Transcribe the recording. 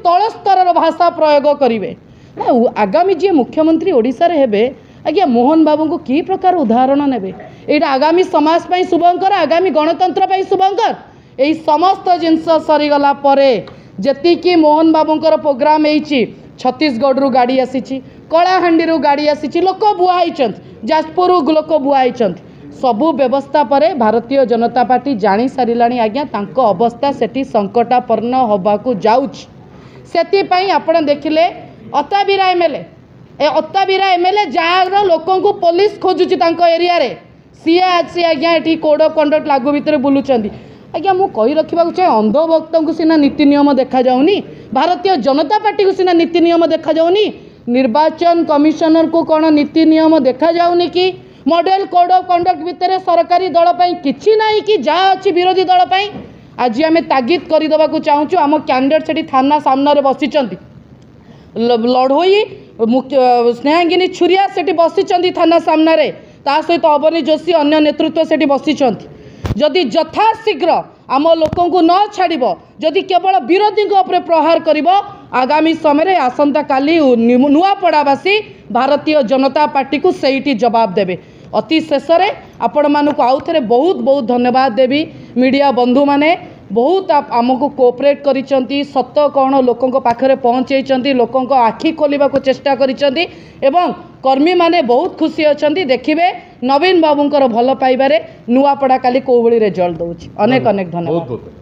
तल स्तर भाषा प्रयोग करेंगे ना आगामी जी मुख्यमंत्री ओडिशा रे हेबे आज्ञा मोहन बाबू को कि प्रकार उदाहरण नेबे एटा आगामी समाज पाई शुभंकर आगामी गणतंत्र पाई शुभंकर यही समस्त जिनस सरीगला परे जेतिकी मोहन बाबूंकर प्रोग्राम होईची छत्तीसगढ़ रु गाड़ी आसी कलाहांडी रु गाड़ी आसी लोक बुआई जाजपुर लोक बुआई सबू व्यवस्था पर भारतीय जनता पार्टी जानी सारा आज्ञा तांको अवस्था सेठी संकटापन्न होबाकू जाउछ सेति आपण देखिले Attabira MLA Attabira MLA jar लोकों को पुलिस खोजुची तांको एरिया रे सी आसी आज्ञा एठी कोड ऑफ कंडक्ट लागू भितर बुलुचंदी आज्ञा मु कहि रखिबा चाहे अंधभक्त को सिना नीति नियम देखा जाउनी भारतीय जनता पार्टी को सिना नीति नियम देखा जाउनी निर्वाचन कमिशनर को कौन नीति नियम देखा जाउनी कि मॉडल कोड ऑफ कंडक्ट भितर सरकारी दल पई किछि नाही कि जा अछि विरोधी दल पई आज आम तागिद करदेवा को चाहूँ आम कैंडिडेट सेठी थाना सामने बसिचंती लड़ोई स्नेहांगिनी छुरिया सेठी बसिचंती थाना सामने ता सहित अवनी जोशी अन्य नेतृत्व सेठी बसिचंती जदि यथाशीघ्र आम लोकों को न छाड़ जदि केवल विरोधी प्रहार कर आगामी समय आसंता काली नुआपड़ावासी भारतीय जनता पार्टी को सही जवाब देवे अति शेष आपण मानक आउ थे बहुत बहुत धन्यवाद देवी मीडिया बंधु माने बहुत आमको कोऑपरेट करिसंती सत कौन लोकों पाखरे पहुँचे लोकों आखि खोलिबा को चेष्टा करिसंती एवं कर्मी माने बहुत खुशी अछंती देखिबे नवीन बाबूंकर भल पाइबारे नुआपड़ा काली कोवली रिजल्ट दउछि अनेक अनेक धन्यवाद।